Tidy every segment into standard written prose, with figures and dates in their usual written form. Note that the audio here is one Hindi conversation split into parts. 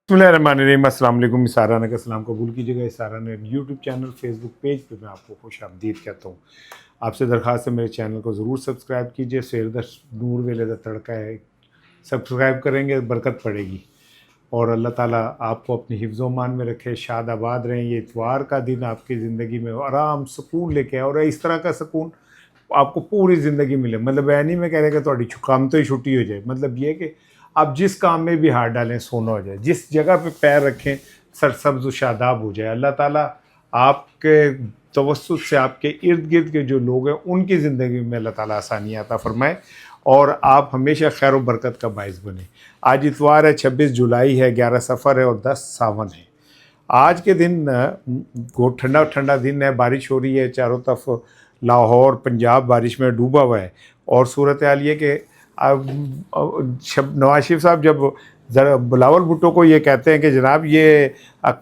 बिस्मिल्लाहिर्रहमानिर्रहीम। अस्सलाम वालेकुम। इसारा का सलाम कबूल कीजिएगा। इसारा ने यूट्यूब चैनल, फेसबुक पेज पे मैं आपको खुश आमदीद कहता हूँ। आपसे दरख्वास्त है मेरे चैनल को ज़रूर सब्सक्राइब कीजिए। सवेर दा नूर वेले दा तड़का है, सब्सक्राइब करेंगे बरकत पड़ेगी। और अल्लाह ताला आपको अपनी हिफ्ज़ मान में रखे, शाद आबाद रहें। ये इतवार का दिन आपकी ज़िंदगी में आराम सुकून लेके आए और इस तरह का सुकून आपको पूरी ज़िंदगी मिले। मतलब ऐ नहीं मैं कह रहा कि थोड़ी काम तो ही छुट्टी हो जाए, मतलब ये कि आप जिस काम में भी हाथ डालें सोना हो जाए, जिस जगह पे पैर रखें सरसब्ज़ शादाब हो जाए। अल्लाह ताला आपके तवस्सुत से आपके इर्द गिर्द के जो लोग हैं उनकी ज़िंदगी में अल्लाह ताला आसानियाँ अता फरमाए और आप हमेशा खैर व बरकत का बाइस बने। आज इतवार है, 26 जुलाई है, 11 सफ़र है और 10 सावन है। आज के दिन ठंडा ठंडा दिन है, बारिश हो रही है चारों तरफ। लाहौर पंजाब बारिश में डूबा हुआ है और सूरत हाल ये कि नवाज शरीफ साहब जब ज़रा बिलावल भुट्टो को ये कहते हैं कि जनाब ये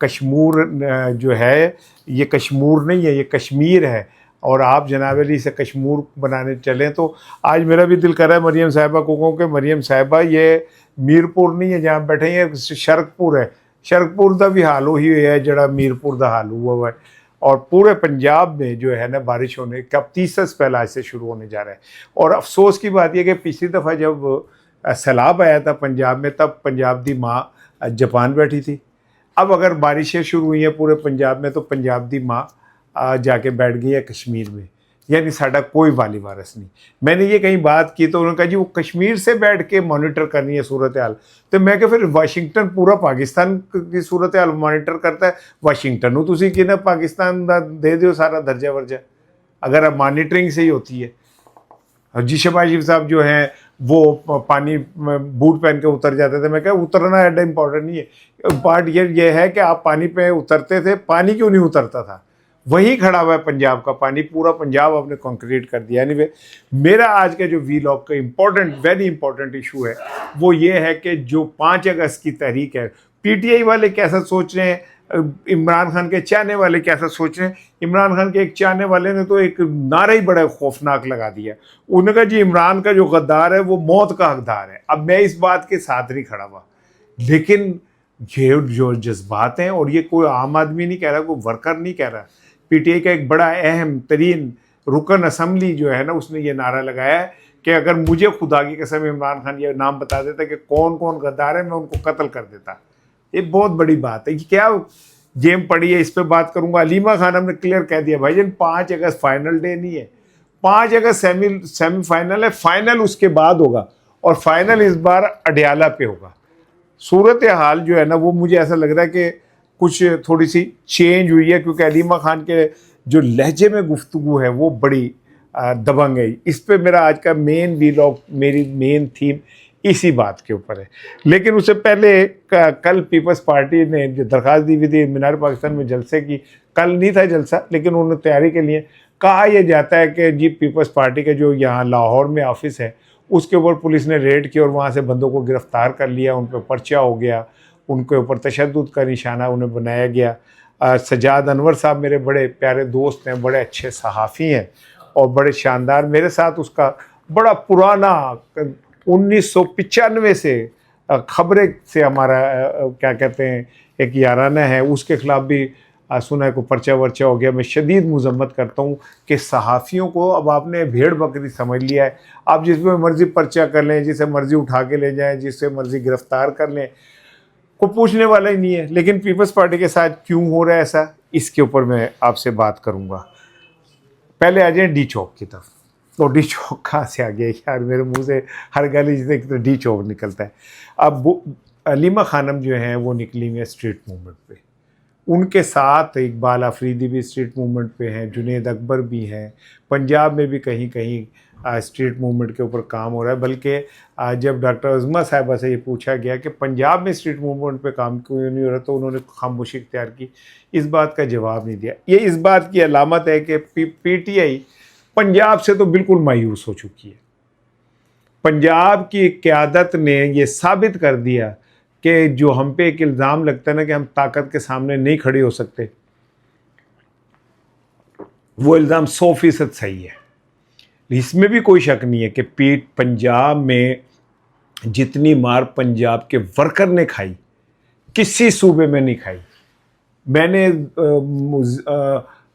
कश्मीर जो है ये कश्मीर नहीं है, ये कश्मीर है और आप जनाब अली से कश्मीर बनाने चलें, तो आज मेरा भी दिल कर रहा है मरीम साहिबा को कहूँ कि मरीम साहिबा ये मीरपुर नहीं है जहाँ बैठे हैं, शरकपुर है। शरकपुर का भी हाल वही है जड़ा मीरपुर का हाल हुआ है। और पूरे पंजाब में जो है ना बारिश होने का 30 स्पेल आज से शुरू होने जा रहा है। और अफसोस की बात यह कि पिछली दफ़ा जब सैलाब आया था पंजाब में, तब पंजाब की माँ जापान बैठी थी। अब अगर बारिशें शुरू हुई हैं पूरे पंजाब में, तो पंजाब की माँ जाके बैठ गई है कश्मीर में। यानी साडा कोई वाली वारस नहीं। मैंने ये कहीं बात की तो उन्होंने कहा जी वो कश्मीर से बैठ के मॉनिटर करनी है सूरत हाल। तो मैं क्या फिर वाशिंगटन पूरा पाकिस्तान की सूरत हाल मॉनिटर करता है, वाशिंगटन को तुसी कि ना पाकिस्तान दा दे दो सारा दर्जा वर्जा, अगर अब मॉनिटरिंग से ही होती है। जी शहबाज शरीफ साहब जो हैं वो पानी बूट पहन के उतर जाते थे। मैं क्या उतरना एडा इम्पोर्टेंट नहीं है, पार्ट ये है कि आप पानी पे उतरते थे, पानी क्यों नहीं उतरता था। वही खड़ा हुआ है पंजाब का पानी, पूरा पंजाब आपने कंक्रीट कर दिया। एनीवे मेरा आज का जो वीलॉग का इम्पोर्टेंट वेरी इंपॉर्टेंट इशू है वो ये है कि जो 5 अगस्त की तहरीक है, पीटीआई वाले कैसा सोच रहे हैं, इमरान खान के चाहने वाले कैसा सोच रहे हैं। इमरान खान के एक चाहने वाले ने तो एक नारा ही बड़ा खौफनाक लगा दिया। उन्होंने कहा जी इमरान का जो गद्दार है वो मौत का हकदार है। अब मैं इस बात के साथ नहीं खड़ा हुआ, लेकिन ये जो जज्बात हैं, और ये कोई आम आदमी नहीं कह रहा, कोई वर्कर नहीं कह रहा, पीटीआई का एक बड़ा अहम तरीन रुकन असम्बली जो है ना उसने ये नारा लगाया है कि अगर मुझे खुदा की कसम इमरान खान ये नाम बता देता कि कौन कौन गद्दार है, मैं उनको कत्ल कर देता। ये बहुत बड़ी बात है। क्या गेम पड़ी है, इस पर बात करूंगा। अलीमा खान हमने क्लियर कह दिया भाईजान 5 अगस्त फाइनल डे नहीं है, 5 अगस्त सेमीफाइनल है, फाइनल उसके बाद होगा और फाइनल इस बार अडयाला पे होगा। सूरत हाल जो है ना वो मुझे ऐसा लग रहा है कि कुछ थोड़ी सी चेंज हुई है, क्योंकि अलीमा खान के जो लहजे में गुफ्तगू है वो बड़ी दबंग है। इस पे मेरा आज का मेन वीलॉग, मेरी मेन थीम इसी बात के ऊपर है। लेकिन उससे पहले कल पीपल्स पार्टी ने जो दरख्वास्त दी हुई थी मीनार पाकिस्तान में जलसे की, कल नहीं था जलसा लेकिन उन्होंने तैयारी के लिए कहा यह जाता है कि जी पीपल्स पार्टी के जो यहाँ लाहौर में ऑफिस है उसके ऊपर पुलिस ने रेड की और वहाँ से बंदों को गिरफ्तार कर लिया, उन पर पर्चा हो गया, उनके ऊपर तशद्दुद का निशाना उन्हें बनाया गया। सजाद अनवर साहब मेरे बड़े प्यारे दोस्त हैं, बड़े अच्छे सहाफ़ी हैं और बड़े शानदार। मेरे साथ उसका बड़ा पुराना 1995 से खबरें से हमारा क्या कहते हैं एक याराना है, उसके ख़िलाफ़ भी सुना है को पर्चा वर्चा हो गया। मैं शदीद मजम्मत करता हूँ कि सहाफ़ियों को अब आपने भेड़ बकरी समझ लिया है। आप जिसमें मर्ज़ी पर्चा कर लें, जिसे मर्ज़ी उठा के ले जाएं, जिससे मर्ज़ी गिरफ़्तार कर लें, को पूछने वाला ही नहीं है। लेकिन पीपल्स पार्टी के साथ क्यों हो रहा है ऐसा, इसके ऊपर मैं आपसे बात करूँगा। पहले आ जाए डी चौक की तरफ। तो डी चौक कहाँ से आ गया यार, मेरे मुंह से हर गाली जिसे तो डी चौक निकलता है। अब अलीमा खानम जो हैं वो निकली हुई है स्ट्रीट मूवमेंट पे, उनके साथ इकबाल आफरीदी भी स्ट्रीट मूवमेंट पे हैं, जुनेद अकबर भी हैं। पंजाब में भी कहीं कहीं स्ट्रीट मूवमेंट के ऊपर काम हो रहा है। बल्कि जब डॉक्टर अज़मा साहिबा से ये पूछा गया कि पंजाब में स्ट्रीट मूवमेंट पे काम क्यों नहीं हो रहा, तो उन्होंने खामोशी इख्तियार की, इस बात का जवाब नहीं दिया। ये इस बात की अलामत है कि पीटीआई पंजाब से तो बिल्कुल मायूस हो चुकी है। पंजाब की क़यादत ने ये साबित कर दिया कि जो हम पे एक इल्ज़ाम लगता है ना कि हम ताकत के सामने नहीं खड़े हो सकते, वो इल्ज़ाम 100% सही है। इसमें भी कोई शक नहीं है कि पंजाब में जितनी मार पंजाब के वर्कर ने खाई, किसी सूबे में नहीं खाई। मैंने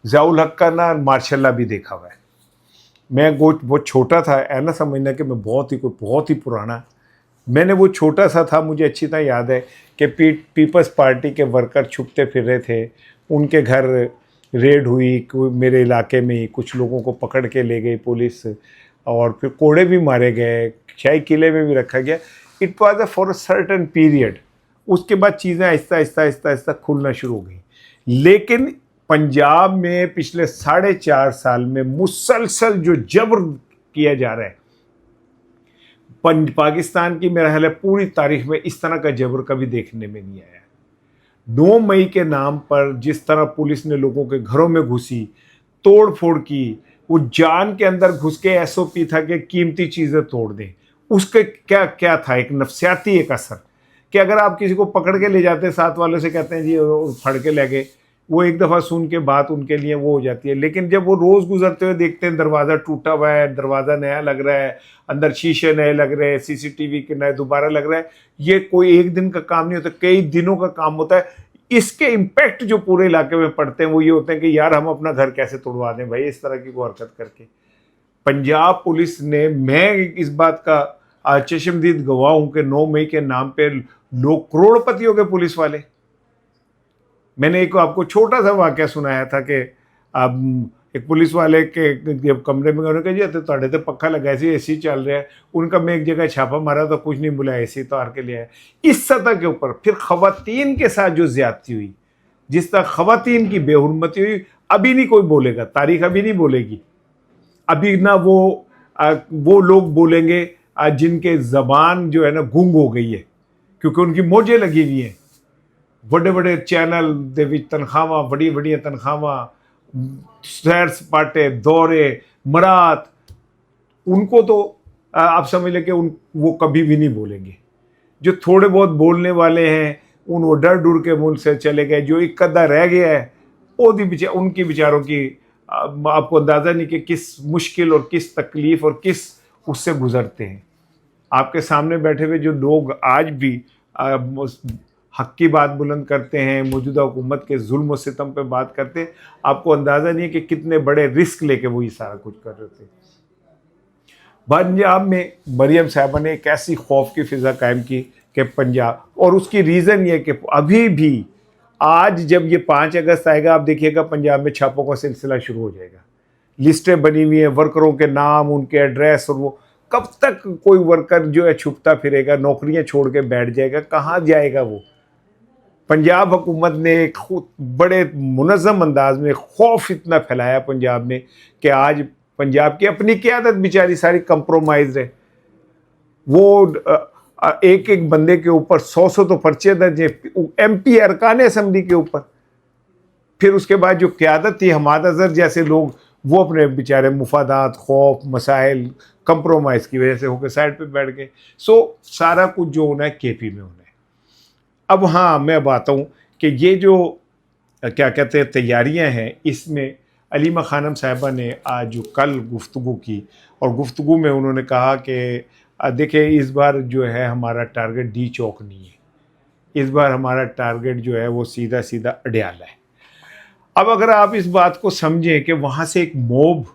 ज़ियाउल हक का ना मार्शल भी देखा हुआ है। मैं वो बहुत छोटा था, ऐसा समझना कि मैं बहुत ही पुराना। मैंने वो छोटा सा था, मुझे अच्छी तरह याद है कि पीपल्स पार्टी के वर्कर छुपते फिर रहे थे, उनके घर रेड हुई, मेरे इलाके में ही कुछ लोगों को पकड़ के ले गई पुलिस, और फिर कोड़े भी मारे गए, शाही किले में भी रखा गया। It was for a certain period. उसके बाद चीज़ें आहिस्ता आहिस्ता आहिस्ता आहिस्ता खुलना शुरू हो गई। लेकिन पंजाब में पिछले 4.5 साल में मुसलसल जो जबर किया जा रहा है, पाकिस्तान की मेरा ख्याल है पूरी तारीख में इस तरह का जबर कभी देखने में नहीं आया। 9 मई के नाम पर जिस तरह पुलिस ने लोगों के घरों में घुसी, तोड़ फोड़ की, वो जान के अंदर घुस के एसओपी था कि कीमती चीज़ें तोड़ दें। उसके क्या क्या था, एक नफसियाती एक असर कि अगर आप किसी को पकड़ के ले जाते, साथ वालों से कहते हैं जी फड़ के ले गए, वो एक दफ़ा सुन के बात उनके लिए वो हो जाती है। लेकिन जब वो रोज़ गुजरते हुए देखते हैं दरवाज़ा टूटा हुआ है, दरवाज़ा नया लग रहा है, अंदर शीशे नए लग रहे हैं, सीसीटीवी के नए दोबारा लग रहा है, ये कोई एक दिन का काम नहीं होता, कई दिनों का काम होता है। इसके इम्पैक्ट जो पूरे इलाके में पड़ते हैं वो ये होते हैं कि यार हम अपना घर कैसे तोड़वा दें भाई, इस तरह की कोई हरकत करके। पंजाब पुलिस ने, मैं इस बात का चश्मदीद गवाह हूं कि 9 मई के नाम पे लोग करोड़पति हो गए पुलिस वाले। मैंने एक आपको छोटा सा वाकया सुनाया था कि अब एक पुलिस वाले के जब कमरे में उन्होंने कहा जी तो पक्खा लगा सी एसी चल रहा है, उनका मैं एक जगह छापा मारा तो कुछ नहीं बोला, एसी तो आर के लिए है। इस सतह के ऊपर फिर खवातीन के साथ जो ज्यादती हुई, जिस तरह खवातीन की बेहुरमती हुई, अभी नहीं कोई बोलेगा, तारीख अभी नहीं बोलेगी। अभी ना वो लोग बोलेंगे जिनके जबान जो है ना गुंग हो गई है, क्योंकि उनकी मौजें लगी हुई हैं। बड़े बड़े चैनल दे विच तनख्वाहां, बड़ी बड़ी तनख्वाहां, सैर सपाटे, दौरे, मरात, उनको तो आप समझ लें कि वो कभी भी नहीं बोलेंगे। जो थोड़े बहुत बोलने वाले हैं उन वो डर डर के मुल्क से चले गए। जो एक कदा रह गया है उनकी बेचारों की आपको अंदाज़ा नहीं कि किस मुश्किल और किस तकलीफ़ और किस उससे गुज़रते हैं। आपके सामने बैठे हुए जो लोग आज भी हक की बात बुलंद करते हैं, मौजूदा हुकूमत के जुल्म और सितम पे बात करते हैं, आपको अंदाज़ा नहीं है कि कितने बड़े रिस्क लेके वो ये सारा कुछ कर रहे थे। पंजाब में मरियम साहबा ने एक ऐसी खौफ की फ़िज़ा कायम की कि पंजाब, और उसकी रीज़न ये कि अभी भी आज जब ये 5 अगस्त आएगा, आप देखिएगा पंजाब में छापों का सिलसिला शुरू हो जाएगा। लिस्टें बनी हुई हैं, वर्करों के नाम, उनके एड्रेस, और वो कब तक कोई वर्कर जो है छुपता फिरेगा, नौकरियां छोड़ के बैठ जाएगा, कहाँ जाएगा वो। पंजाब हुकूमत ने एक बड़े मुनज़्ज़म अंदाज में खौफ इतना फैलाया पंजाब में कि आज पंजाब की अपनी क़यादत बेचारी सारी कंप्रोमाइज है। वो एक एक बंदे के ऊपर 100 तो पर्चे दर्ज है, MP अरकान असम्बली के ऊपर। फिर उसके बाद जो क़यादत थी, हमाद अज़हर जैसे लोग, वो अपने बेचारे मुफादात, खौफ, मसाइल, कंप्रोमाइज़ की वजह से होकर साइड पे बैठ गए। सारा कुछ जो होना है KP में होना है। अब हाँ, मैं बात हूँ कि ये जो क्या कहते हैं तैयारियाँ हैं, इसमें अलीमा खानम साहिबा ने आज जो कल गुफ्तगू की, और गुफ्तगू में उन्होंने कहा कि देखिए इस बार जो है हमारा टारगेट D चौक नहीं है, इस बार हमारा टारगेट जो है वो सीधा सीधा अडयाला है। अब अगर आप इस बात को समझें कि वहाँ से एक मोब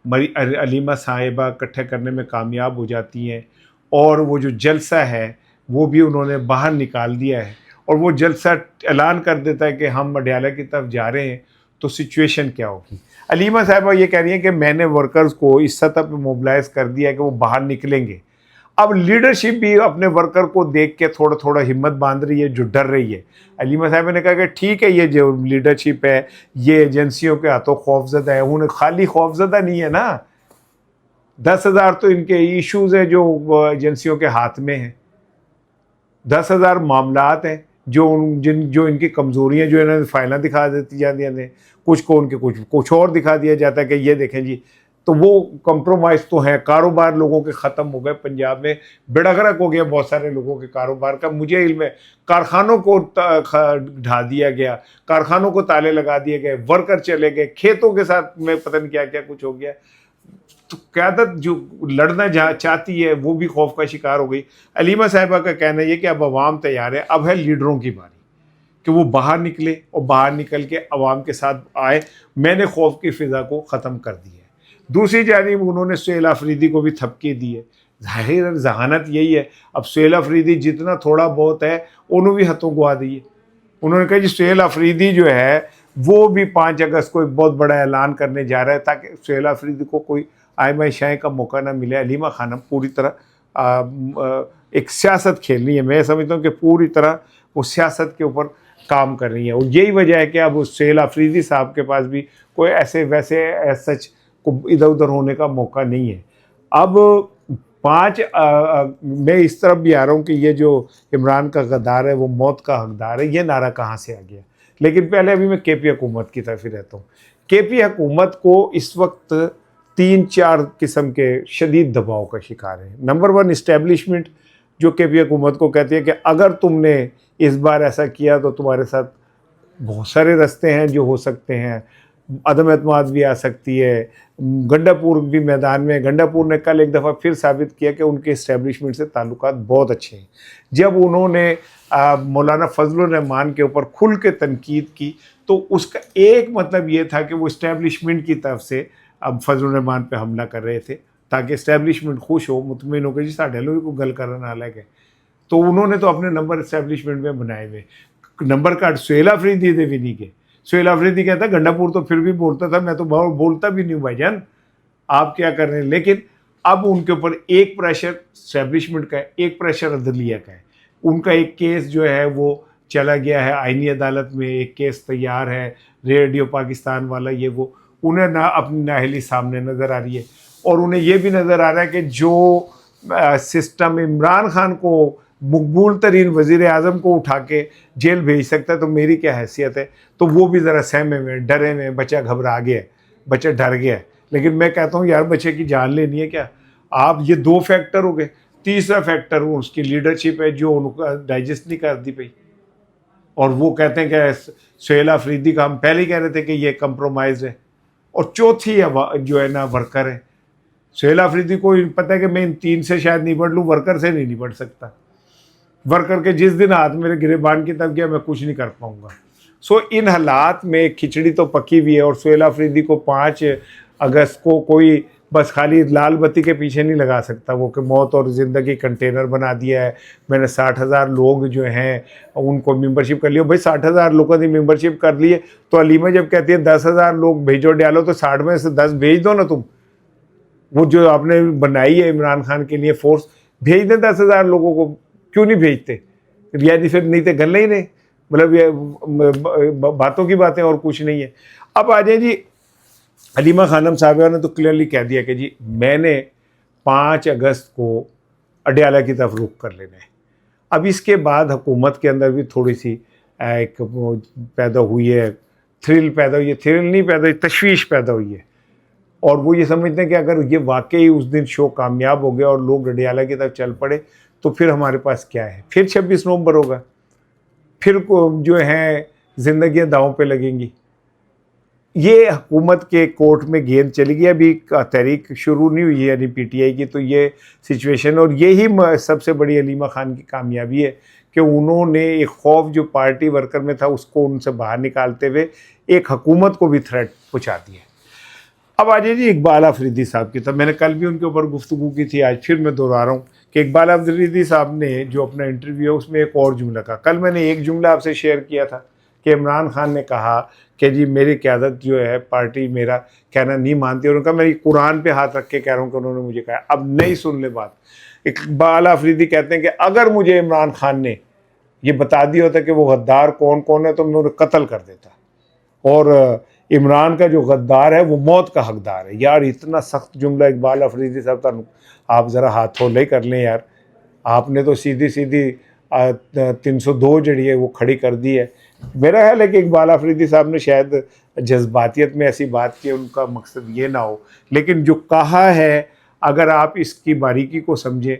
अलीमा साहिबा इकट्ठे करने में कामयाब हो जाती हैं, और वो जो जलसा है वो भी उन्होंने बाहर निकाल दिया है, और वो जलसा ऐलान कर देता है कि हम अडयाला की तरफ जा रहे हैं, तो सिचुएशन क्या होगी। अलीमा साहिबा ये कह रही हैं कि मैंने वर्कर्स को इस सतह पे मोबिलाइज कर दिया है कि वो बाहर निकलेंगे। अब लीडरशिप भी अपने वर्कर को देख के थोड़ा थोड़ा हिम्मत बांध रही है, जो डर रही है। अलीमा साहिबा ने कहा कि ठीक है, ये जो लीडरशिप है ये एजेंसियों के हाथों खौफजदा है। उन्हें खाली खौफजदा नहीं है ना, 10,000 तो इनके इश्यूज़ है जो एजेंसियों के हाथ में हैं, 10,000 मामलात हैं जो इनकी कमज़ोरियाँ जो इन्होंने फाइलें दिखा देती जाती हैं, कुछ को उनके कुछ और दिखा दिया जाता है कि ये देखें जी। तो वो कंप्रोमाइज़ तो है। कारोबार लोगों के ख़त्म हो गए, पंजाब में बेड़ागरक हो गया बहुत सारे लोगों के कारोबार का। मुझे इल्म है कारखानों को ढा दिया गया, कारखानों को ताले लगा दिए गए, वर्कर चले गए, खेतों के साथ में पता नहीं क्या क्या कुछ हो गया। तो क़यादत जो लड़ना चाहती है वो भी खौफ का शिकार हो गई। अलीमा साहिबा का कहना है कि अब अवाम तैयार है, अब है लीडरों की बारी। कि वो बाहर निकले और बाहर निकल के अवाम के साथ आए। मैंने खौफ की फ़िज़ा को ख़त्म कर दिया है। दूसरी जानिब उन्होंने सुहेल अफरीदी को भी थपके दिए। ज़ाहिर जहानत यही है। अब सुहेल अफरीदी जितना थोड़ा बहुत है उन्होंने भी हथों गुआ दिए। उन्होंने कहा जी सुहेल अफरीदी जो है वो भी 5 अगस्त को एक बहुत बड़ा ऐलान करने जा रहा है ताकि सुहेल अफरीदी को कोई आयमा शाय का मौका ना मिले। हलीमा खानम पूरी तरह एक सियासत खेल रही है। मैं समझता हूँ कि पूरी तरह वो सियासत के ऊपर काम कर रही है और यही वजह है कि अब उस सुहेल अफरीदी साहब के पास भी कोई ऐसे वैसे सच को इधर उधर होने का मौका नहीं है। अब 5 मैं इस तरफ भी आ रहा हूँ कि ये जो इमरान का गद्दार है वो मौत का हकदार है, ये नारा कहाँ से आ गया। लेकिन पहले अभी मैं केपी हुकूमत की तरफ ही रहता हूँ। केपी हुकूमत को इस वक्त 3-4 किस्म के शदीद दबाव का शिकार है। नंबर 1 इस्टेब्लिशमेंट जो केपी हुकूमत को कहती है कि अगर तुमने इस बार ऐसा किया तो तुम्हारे साथ बहुत सारे रास्ते हैं जो हो सकते हैं, अदम एतमाद भी आ सकती है। गंडापुर भी मैदान में, गंडापुर ने कल एक दफ़ा फिर साबित किया कि उनके इस्टेब्लिशमेंट से ताल्लुकात बहुत अच्छे हैं। जब उन्होंने मौलाना फजलुर रहमान के ऊपर खुल के तनकीद की तो उसका एक मतलब ये था कि वो इस्टेब्लिशमेंट की तरफ से अब फजलुर रहमान पे हमला कर रहे थे ताकि इस्टेब्लिशमेंट खुश हो, मुतमिन हो कि जी साढ़े लोग को गल करना अलग है। तो उन्होंने तो अपने नंबर इस्टेब्लिशमेंट में बनाए हुए, नंबर कार्ड सुहेल अफरीदी दे भी नहीं के। सुहेल अफरीदी कहता गंडापुर तो फिर भी बोलता था, मैं तो बोलता भी नहीं हूँ भाईजान, आप क्या कर रहे हैं। लेकिन अब उनके ऊपर एक प्रेशर इस्टेब्लिशमेंट का है, एक प्रेशर अदलिया का है। उनका एक केस जो है वो चला गया है आईनी अदालत में, एक केस तैयार है रेडियो पाकिस्तान वाला, ये वो उन्हें ना अपनी नाअहली सामने नज़र आ रही है और उन्हें ये भी नज़र आ रहा है कि जो सिस्टम इमरान खान को मकबूल तरीन वज़ीर आज़म को उठा के जेल भेज सकता है तो मेरी क्या हैसियत है। तो वो भी ज़रा सहमे हुए, डरे हुए, बच्चा घबरा गया है, बच्चा डर गया है। लेकिन मैं कहता हूँ यार बच्चे की जान लेनी है क्या। आप ये 2 फैक्टर हो गए, तीसरा फैक्टर वो उसकी लीडरशिप है जो उनको डाइजेस्ट नहीं कर दी पाई। और वो कहते हैं कि सुहेल अफरीदी का हम पहले ही कह रहे थे कि ये कंप्रोमाइज़ है। और चौथी जो है ना वर्कर है। सुहेल अफरीदी को पता है कि मैं इन 3 से शायद निपट लूँ, वर्कर से नहीं निपट सकता। वर्कर के जिस दिन हाथ मेरे गिरेबान की तरफ गया मैं कुछ नहीं कर पाऊँगा। सो इन हालात में खिचड़ी तो पकी हुई है और सुहेल अफरीदी को 5 अगस्त को कोई बस खाली लाल बत्ती के पीछे नहीं लगा सकता वो कि मौत और ज़िंदगी कंटेनर बना दिया है। मैंने 60,000 लोग जो हैं उनको मेंबरशिप कर लिया। भाई 60,000 लोगों ने मेंबरशिप कर लिए तो अलीमा जब कहती है 10,000 लोग भेजो डालो तो 60 में से 10 भेज दो ना तुम। वो जो आपने बनाई है इमरान खान के लिए फोर्स, भेज दें 10,000 लोगों को, क्यों नहीं भेजते। यानी फिर नहीं तो गल ही नहीं, मतलब ये बातों की बातें और कुछ नहीं है। अब आ जाए जी, हलीमा खानम साहबा ने तो क्लियरली कह दिया कि जी मैंने 5 अगस्त को अडयाला की तरफ रुख कर लेना है। अब इसके बाद हुकूमत के अंदर भी थोड़ी सी एक पैदा हुई है, थ्रिल पैदा हुई है, थ्रिल नहीं पैदा हुई, तशवीश पैदा हुई है। और वो ये समझते हैं कि अगर ये वाकई उस दिन शो कामयाब हो गया और लोग अडयाला की तरफ चल पड़े तो फिर हमारे पास क्या है, फिर 26 नवंबर होगा, फिर जो है ज़िंदगियाँ दांव पे लगेंगी। ये हुकूमत के कोर्ट में गेंद चली गई, अभी तहरीक शुरू नहीं हुई है यानी पीटीआई की। तो ये सिचुएशन और यही सबसे बड़ी हलीमा खान की कामयाबी है कि उन्होंने एक खौफ जो पार्टी वर्कर में था उसको उनसे बाहर निकालते हुए एक हुकूमत को भी थ्रेट पहुँचा दिया। अब आ जाइए जी इकबाल अफरीदी साहब की। तब मैंने कल भी उनके ऊपर गुफ्तगू की थी, आज फिर मैं दोहरा रहा हूँ कि इकबाल अफरीदी साहब ने जो अपना इंटरव्यू है उसमें एक और जुमला कहा। कल मैंने एक जुमला आपसे शेयर किया था कि इमरान खान ने कहा कि जी मेरी क़यादत जो है पार्टी मेरा कहना नहीं मानती और उनका मैं कुरान पे हाथ रख के कह रहा हूँ कि उन्होंने मुझे कहा। अब नहीं सुन ले बात। इकबाल अफरीदी कहते हैं कि अगर मुझे इमरान खान ने ये बता दिया होता कि वो गद्दार कौन कौन है तो मैं उन्हें कत्ल कर देता। और इमरान का जो गद्दार है वो मौत का हकदार है। यार इतना सख्त जुमला इकबाल अफरीदी साहब, आप ज़रा हाथ होले कर लें यार। आपने तो सीधी सीधी 302 जड़ी है वो खड़ी कर दी है। मेरा ख्याल है कि इकबाल अफरीदी साहब ने शायद जज्बातियत में ऐसी बात की, उनका मकसद ये ना हो। लेकिन जो कहा है अगर आप इसकी बारीकी को समझें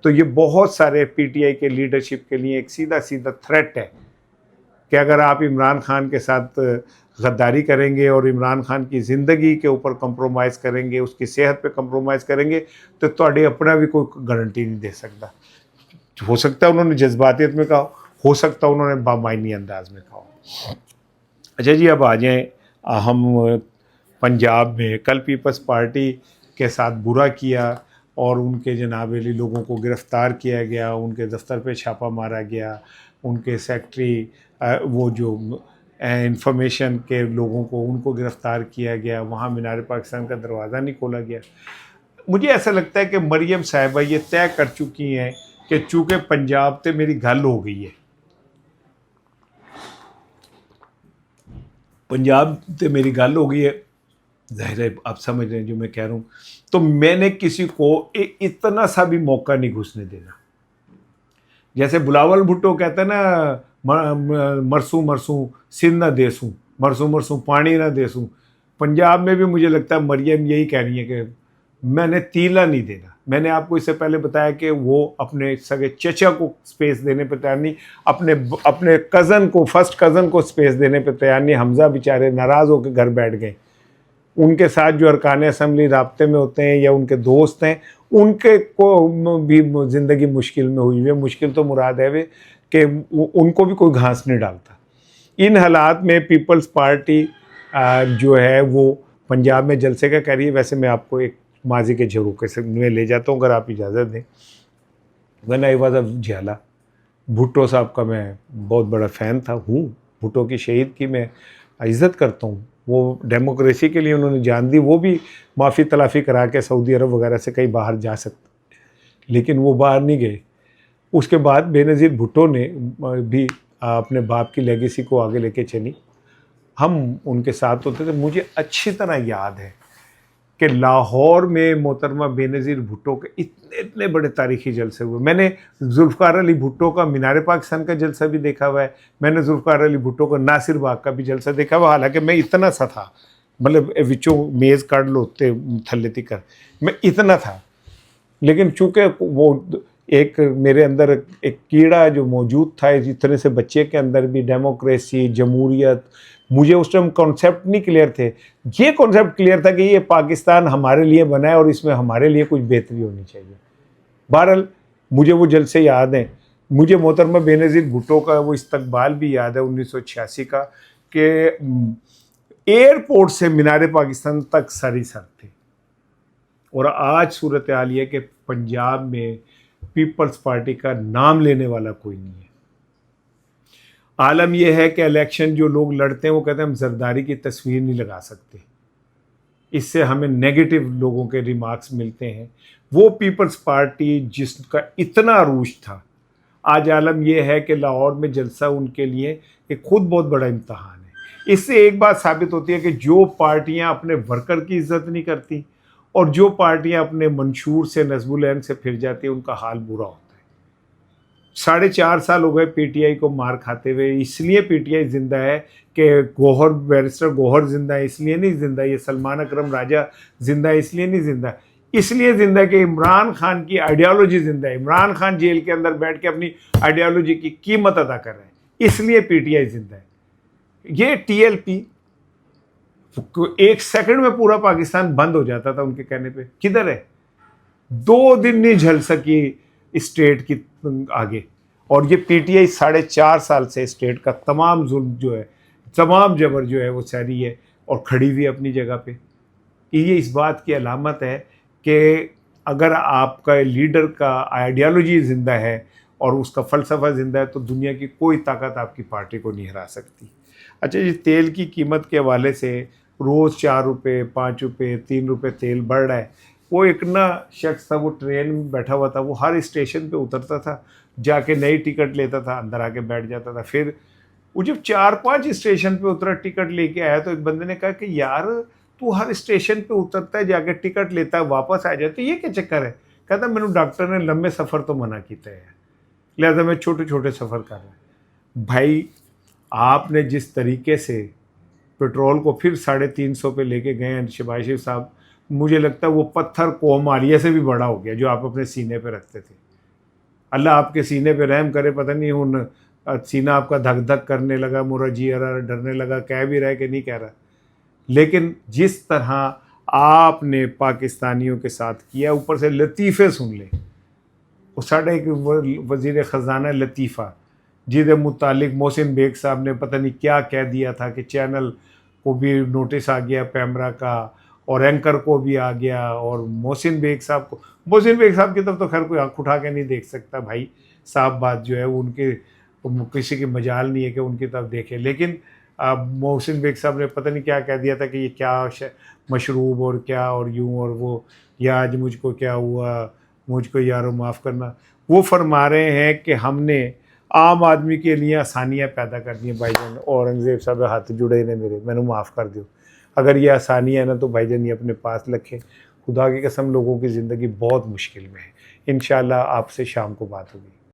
तो ये बहुत सारे पीटीआई के लीडरशिप के लिए एक सीधा सीधा थ्रेट है कि अगर आप इमरान खान के साथ गद्दारी करेंगे और इमरान खान की ज़िंदगी के ऊपर कंप्रोमाइज़ करेंगे, उसकी सेहत पे कंप्रोमाइज़ करेंगे तो ਤੁਹਾਡੇ अपना भी कोई गारंटी नहीं दे सकता। हो सकता है उन्होंने जज्बातियत में कहा, हो सकता है उन्होंने बामायनी अंदाज में कहा हो। अच्छा जी, अब आ जाएँ हम पंजाब में। कल पीपल्स पार्टी के साथ बुरा किया और उनके जनाब अली लोगों को गिरफ़्तार किया गया, उनके दफ्तर पे छापा मारा गया, उनके सेक्रेटरी वो जो इंफॉर्मेशन के लोगों को उनको गिरफ़्तार किया गया, वहाँ मीनार पाकिस्तान का दरवाज़ा नहीं खोला गया। मुझे ऐसा लगता है कि मरियम साहिबा ये तय कर चुकी हैं कि चूँकि पंजाब से मेरी गल हो गई है, पंजाब से मेरी गल हो गई है, ज़ाहिर है आप समझ रहे हैं जो मैं कह रहा हूँ, तो मैंने किसी को इतना सा भी मौका नहीं घुसने देना। जैसे बुलावल भुट्टो कहता है ना, मरसू मरसू सिंध ना देसूँ, मरसू मरसू पानी ना देसूँ। पंजाब में भी मुझे लगता है मरियम यही कह रही है कि मैंने तीला नहीं देना। मैंने आपको इससे पहले बताया कि वो अपने सगे चचा को स्पेस देने पर तैयार नहीं, अपने कज़न को, फर्स्ट कज़न को स्पेस देने पर तैयार नहीं। हमजा बेचारे नाराज़ होकर घर बैठ गए। उनके साथ जो अरकान असम्बली राब्ते में होते हैं या उनके दोस्त हैं, उनके को भी ज़िंदगी मुश्किल में हुई है। मुश्किल तो मुराद है वे कि उनको भी कोई घास नहीं डालता। इन हालात में पीपल्स पार्टी जो है वो पंजाब में जलसे का कह रही है। वैसे मैं आपको एक माजी के झरोखे से में ले जाता हूँ, अगर आप इजाज़त दें। व्हेन आई वाज अ झाला, भुट्टो साहब का मैं बहुत बड़ा फ़ैन था, हूँ। भुट्टो की शहीद की मैं इज़्ज़त करता हूँ। वो डेमोक्रेसी के लिए उन्होंने जान दी। वो भी माफ़ी तलाफ़ी करा के सऊदी अरब वगैरह से कहीं बाहर जा सकते, लेकिन वो बाहर नहीं गए। उसके बाद बेनज़ीर भुट्टो ने भी अपने बाप की लेगेसी को आगे लेके चली। हम उनके साथ होते थे। मुझे अच्छी तरह याद है कि लाहौर में मोहतरमा बेनज़ीर भुट्टो के इतने इतने बड़े तारीख़ी जलसे हुए। मैंने जुल्फ़िकार अली भुट्टो का मीनार पाकिस्तान का जलसा भी देखा हुआ है। मैंने जुल्फ़िकार अली भुट्टो का नासिर बाग का भी जलसा देखा हुआ। हालांकि मैं इतना सा था, मतलब विचों मेज़ काट लो थल्ले तिकर, मैं इतना था। लेकिन चूँकि वो एक मेरे अंदर एक कीड़ा जो मौजूद था इतने से बच्चे के अंदर भी, डेमोक्रेसी, जमहूरियत, मुझे उस टाइम कॉन्सेप्ट नहीं क्लियर थे। ये कॉन्सेप्ट क्लियर था कि ये पाकिस्तान हमारे लिए बना है और इसमें हमारे लिए कुछ बेहतरी होनी चाहिए। बहरहाल मुझे वो जलसे याद हैं। मुझे मोहतरमा बेनज़ीर भुट्टो का वो इस्तकबाल भी याद है 1986 का, कि एयरपोर्ट से मीनार पाकिस्तान तक सर थे। और आज सूरत हाल ये कि पंजाब में पीपल्स पार्टी का नाम लेने वाला कोई नहीं है। आलम यह है कि इलेक्शन जो लोग लड़ते हैं वो कहते हैं हम जरदारी की तस्वीर नहीं लगा सकते। इससे हमें नेगेटिव लोगों के रिमार्क्स मिलते हैं। वो पीपल्स पार्टी जिसका इतना अरूज था, आज आलम यह है कि लाहौर में जलसा उनके लिए एक खुद बहुत बड़ा इम्तहान है। इससे एक बात साबित होती है कि जो पार्टियां अपने वर्कर की इज्जत नहीं करती और जो पार्टियां अपने मंशूर से, नज़्बुल ऐन से फिर जाती है, उनका हाल बुरा होता है। 4.5 साल हो गए पीटीआई को मार खाते हुए। इसलिए पीटीआई जिंदा है कि गौहर, बैरिस्टर गौहर जिंदा है, इसलिए नहीं जिंदा। ये सलमान अकरम राजा जिंदा है, इसलिए नहीं जिंदा। इसलिए जिंदा है कि इमरान खान की आइडियालॉजी जिंदा है। इमरान खान जेल के अंदर बैठ के अपनी आइडियालॉजी की कीमत अदा कर रहे हैं, इसलिए पीटीआई जिंदा है। ये टीएलपी एक सेकंड में पूरा पाकिस्तान बंद हो जाता था उनके कहने पे। किधर है? 2 दिन नहीं झल सकी स्टेट की आगे। और ये पीटीआई 4.5 साल से स्टेट का तमाम जुल्म जो है, तमाम जबर जो है वो सह है और खड़ी हुई अपनी जगह पे। ये इस बात की अलामत है कि अगर आपका लीडर का आइडियालॉजी ज़िंदा है और उसका फ़लसफ़ा ज़िंदा है तो दुनिया की कोई ताकत आपकी पार्टी को नहीं हरा सकती। अच्छा जी, तेल की कीमत के हवाले से रोज़ 4 रुपये, 5 रुपये, 3 रुपये तेल बढ़ रहा है। वो एक ना शख्स था, वो ट्रेन में बैठा हुआ था, वो हर स्टेशन पे उतरता था, जाके नई टिकट लेता था, अंदर आके बैठ जाता था। फिर वो जब 4-5 स्टेशन पे उतरा, टिकट लेके आया, तो एक बंदे ने कहा कि यार तू हर स्टेशन पे उतरता है, जाके टिकट लेता है, वापस आ जाता है, ये क्या चक्कर है? कहता मैंने डॉक्टर ने लंबे सफ़र तो मना किया है, लिहाजा मैं छोटे छोटे सफ़र कर रहा हूँ। भाई आपने जिस तरीके से पेट्रोल को फिर 350 पे लेके गए हैं शहबाज शरीफ साहब, मुझे लगता है वो पत्थर कोहमालिया से भी बड़ा हो गया जो आप अपने सीने पे रखते थे। अल्लाह आपके सीने पे रहम करे। पता नहीं उन सीना आपका धक धक करने लगा, मुरा जी डरने लगा, कह भी रहा है कि नहीं कह रहा। लेकिन जिस तरह आपने पाकिस्तानियों के साथ किया, ऊपर से लतीफ़े सुन ले। वो साढ़े एक वज़ीर ख़जाना लतीफ़ा जिसके मुतालिक मोहसिन बेग साहब ने पता नहीं क्या कह दिया था कि चैनल को भी नोटिस आ गया पैमरा का, और एंकर को भी आ गया, और मोहसिन बेग साहब को, मोहसिन बेग साहब की तरफ तो खैर कोई आँख उठा के नहीं देख सकता भाई, साफ बात जो है उनके किसी की मजाल नहीं है कि उनकी तरफ देखे। लेकिन मोहसिन बेग साहब ने पता नहीं क्या कह दिया था कि ये क्या मशरूब और क्या और यूं और वो, या आज मुझको क्या हुआ, मुझको यारो माफ़ करना। वो फरमा रहे हैं कि हमने आम आदमी के लिए आसानियाँ पैदा कर दी हैं भाईजान। औरंगज़ेब साहब हाथ जुड़े ने मेरे, मैंने माफ़ कर दो। अगर ये आसानियाँ है ना तो भाईजान ये अपने पास रखें। खुदा की कसम लोगों की ज़िंदगी बहुत मुश्किल में है। इंशाल्लाह आपसे शाम को बात होगी।